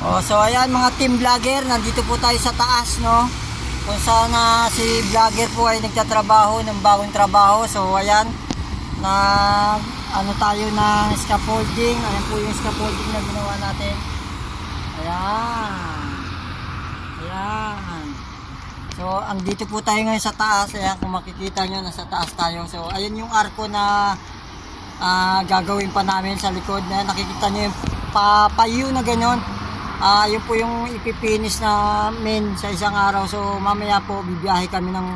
Oh, so ayan mga team vlogger, nandito po tayo sa taas, no? Kung saan si vlogger po ay nagtatrabaho ng bagong trabaho. So ayan, na ano tayo ng scaffolding. Ayan po yung scaffolding na ginawa natin. Ayan. Ayan. So andito po tayo ngayon sa taas. Ayan, kung makikita nyo, nasa taas tayo. So ayan yung arko na gagawin pa namin sa likod. Na nakikita nyo yung papayo na ganyan. Yun po yung ipipinis namin sa isang araw. So mamaya po bibiyahe kami ng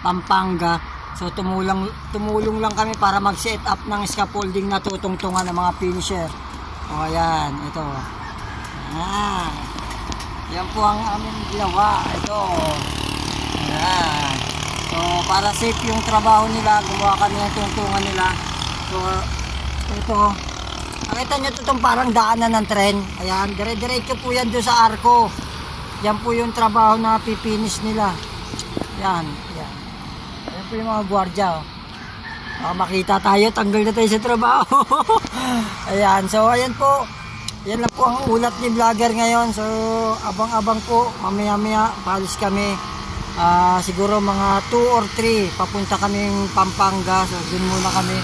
Pampanga. So tumulong lang kami para mag-set up ng scaffolding na tutungtungan ng mga finisher. O ayan, ito. Ayan. Yan po ang aming ginawa. Ito. Ayan. So para safe yung trabaho nila, gumawa kami ng tungtungan nila. So ito. Nakita nyo itong parang daanan ng tren. Ayan, dire-diretso po yan doon sa arko. Yan po yung trabaho na pipinis nila. Yan, yan. Yan po yung mga gwardiya. Baka makita tayo, tanggal na tayo sa trabaho. Ayan, so ayan po. Yan lang po ang ulat ni vlogger ngayon. So abang-abang po, mamaya-maya palis kami. Siguro mga 2 or 3 papunta kaming Pampanga. So dun muna kami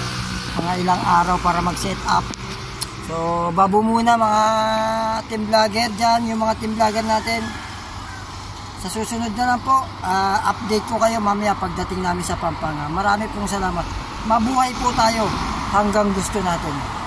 mga ilang araw para mag-set up. So babo muna mga team vlogger dyan, yung mga team vlogger natin. Sa susunod na lang po, update ko kayo mamaya pagdating namin sa Pampanga. Marami pong salamat. Mabuhay po tayo hanggang gusto natin.